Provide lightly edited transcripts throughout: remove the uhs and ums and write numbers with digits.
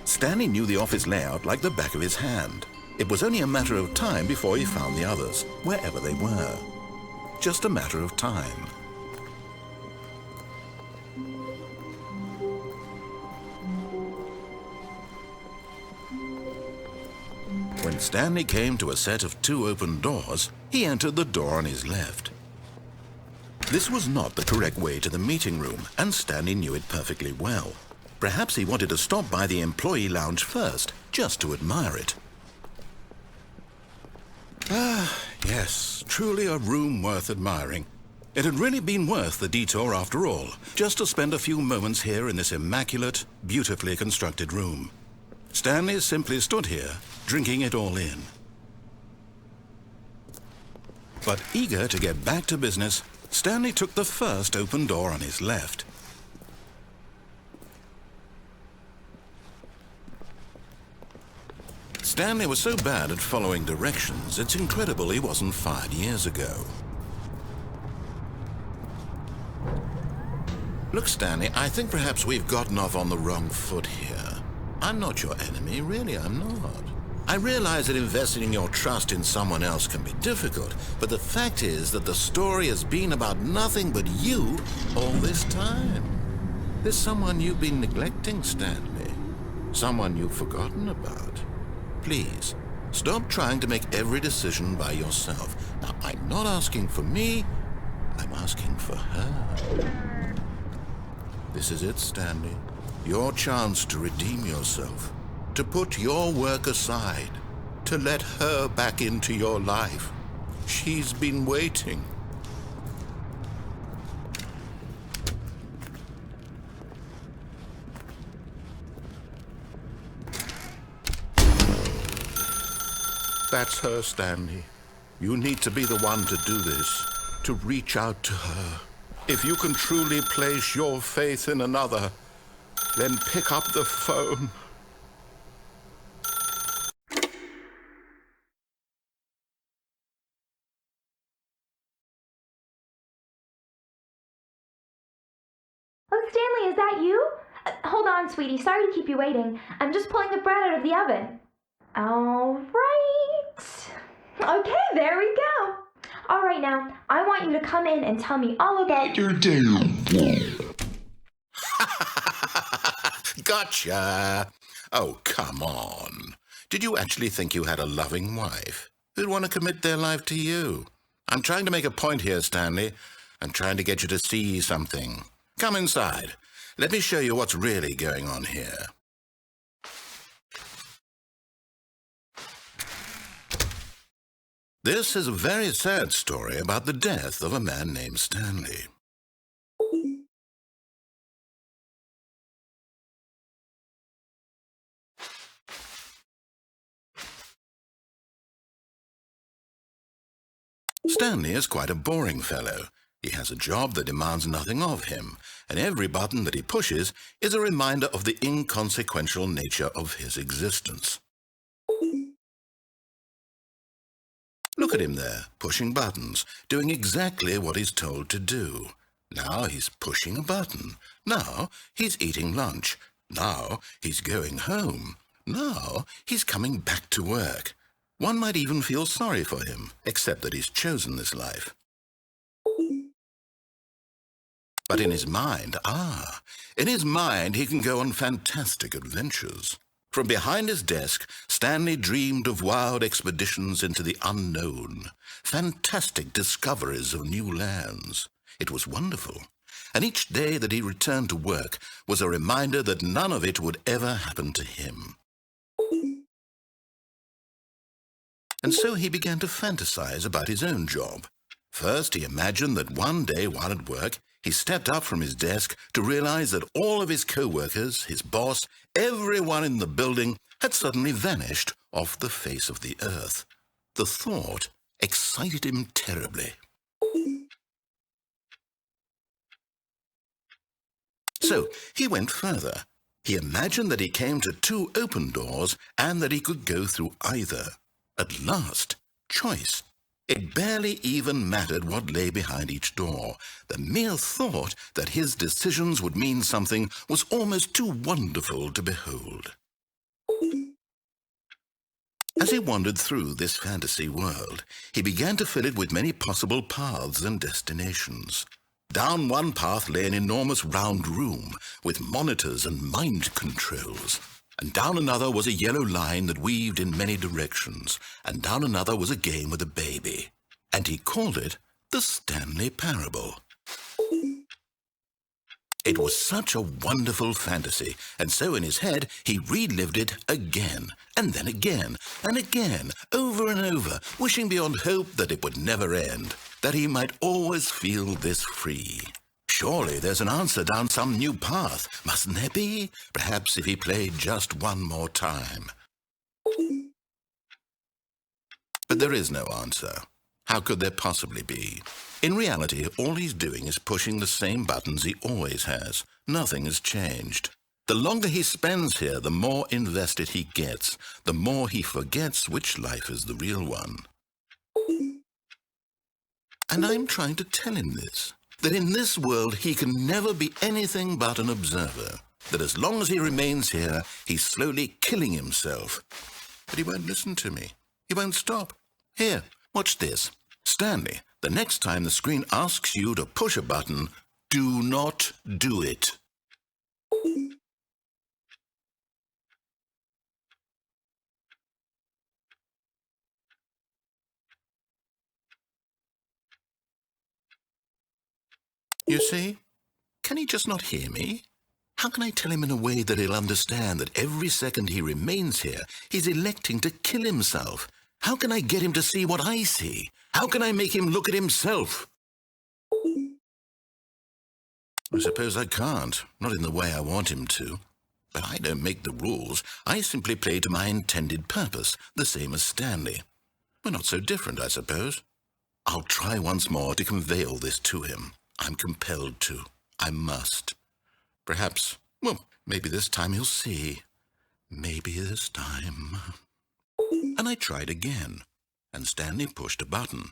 Stanley knew the office layout like the back of his hand. It was only a matter of time before he found the others, wherever they were. Just a matter of time. When Stanley came to a set of 2 open doors, he entered the door on his left. This was not the correct way to the meeting room, and Stanley knew it perfectly well. Perhaps he wanted to stop by the employee lounge first, just to admire it. Ah, yes, truly a room worth admiring. It had really been worth the detour after all, just to spend a few moments here in this immaculate, beautifully constructed room. Stanley simply stood here, drinking it all in. But eager to get back to business, Stanley took the first open door on his left. Stanley was so bad at following directions, it's incredible he wasn't fired years ago. Look, Stanley, I think perhaps we've gotten off on the wrong foot here. I'm not your enemy, really, I'm not. I realize that investing your trust in someone else can be difficult, but the fact is that the story has been about nothing but you all this time. There's someone you've been neglecting, Stanley. Someone you've forgotten about. Please, stop trying to make every decision by yourself. Now, I'm not asking for me, I'm asking for her. This is it, Stanley. Your chance to redeem yourself. To put your work aside. To let her back into your life. She's been waiting. That's her, Stanley. You need to be the one to do this, to reach out to her. If you can truly place your faith in another, then pick up the phone. Oh, Stanley, is that you? Hold on, sweetie. Sorry to keep you waiting. I'm just pulling the bread out of the oven. All right. Okay, there we go. All right, now, I want you to come in and tell me all about your day. Gotcha. Oh, come on. Did you actually think you had a loving wife who'd want to commit their life to you? I'm trying to make a point here, Stanley. I'm trying to get you to see something. Come inside. Let me show you what's really going on here. This is a very sad story about the death of a man named Stanley. Stanley is quite a boring fellow. He has a job that demands nothing of him, and every button that he pushes is a reminder of the inconsequential nature of his existence. Look at him there, pushing buttons, doing exactly what he's told to do. Now he's pushing a button. Now he's eating lunch. Now he's going home. Now he's coming back to work. One might even feel sorry for him, except that he's chosen this life. But in his mind, he can go on fantastic adventures. From behind his desk, Stanley dreamed of wild expeditions into the unknown, fantastic discoveries of new lands. It was wonderful, and each day that he returned to work was a reminder that none of it would ever happen to him. And so he began to fantasize about his own job. First, he imagined that one day while at work, he stepped up from his desk to realize that all of his co-workers, his boss, everyone in the building had suddenly vanished off the face of the earth. The thought excited him terribly. So he went further. He imagined that he came to 2 open doors and that he could go through either. At last, choice. It barely even mattered what lay behind each door. The mere thought that his decisions would mean something was almost too wonderful to behold. As he wandered through this fantasy world, he began to fill it with many possible paths and destinations. Down one path lay an enormous round room with monitors and mind controls. And down another was a yellow line that weaved in many directions. And down another was a game with a baby. And he called it the Stanley Parable. It was such a wonderful fantasy, and so in his head he relived it again, and then again, and again, over and over, wishing beyond hope that it would never end, that he might always feel this free. Surely there's an answer down some new path, mustn't there be? Perhaps if he played just one more time. But there is no answer. How could there possibly be? In reality, all he's doing is pushing the same buttons he always has. Nothing has changed. The longer he spends here, the more invested he gets, the more he forgets which life is the real one. And I'm trying to tell him this, that in this world he can never be anything but an observer, that as long as he remains here, he's slowly killing himself. But he won't listen to me. He won't stop. Here, watch this. Stanley, the next time the screen asks you to push a button, do not do it. You see? Can he just not hear me? How can I tell him in a way that he'll understand that every second he remains here, he's electing to kill himself? How can I get him to see what I see? How can I make him look at himself? I suppose I can't, not in the way I want him to. But I don't make the rules. I simply play to my intended purpose, the same as Stanley. We're not so different, I suppose. I'll try once more to convey all this to him. I'm compelled to. I must. Perhaps, well, maybe this time he'll see. Maybe this time. And I tried again, and Stanley pushed a button.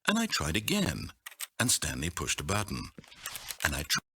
And I tried again, and Stanley pushed a button. And I tried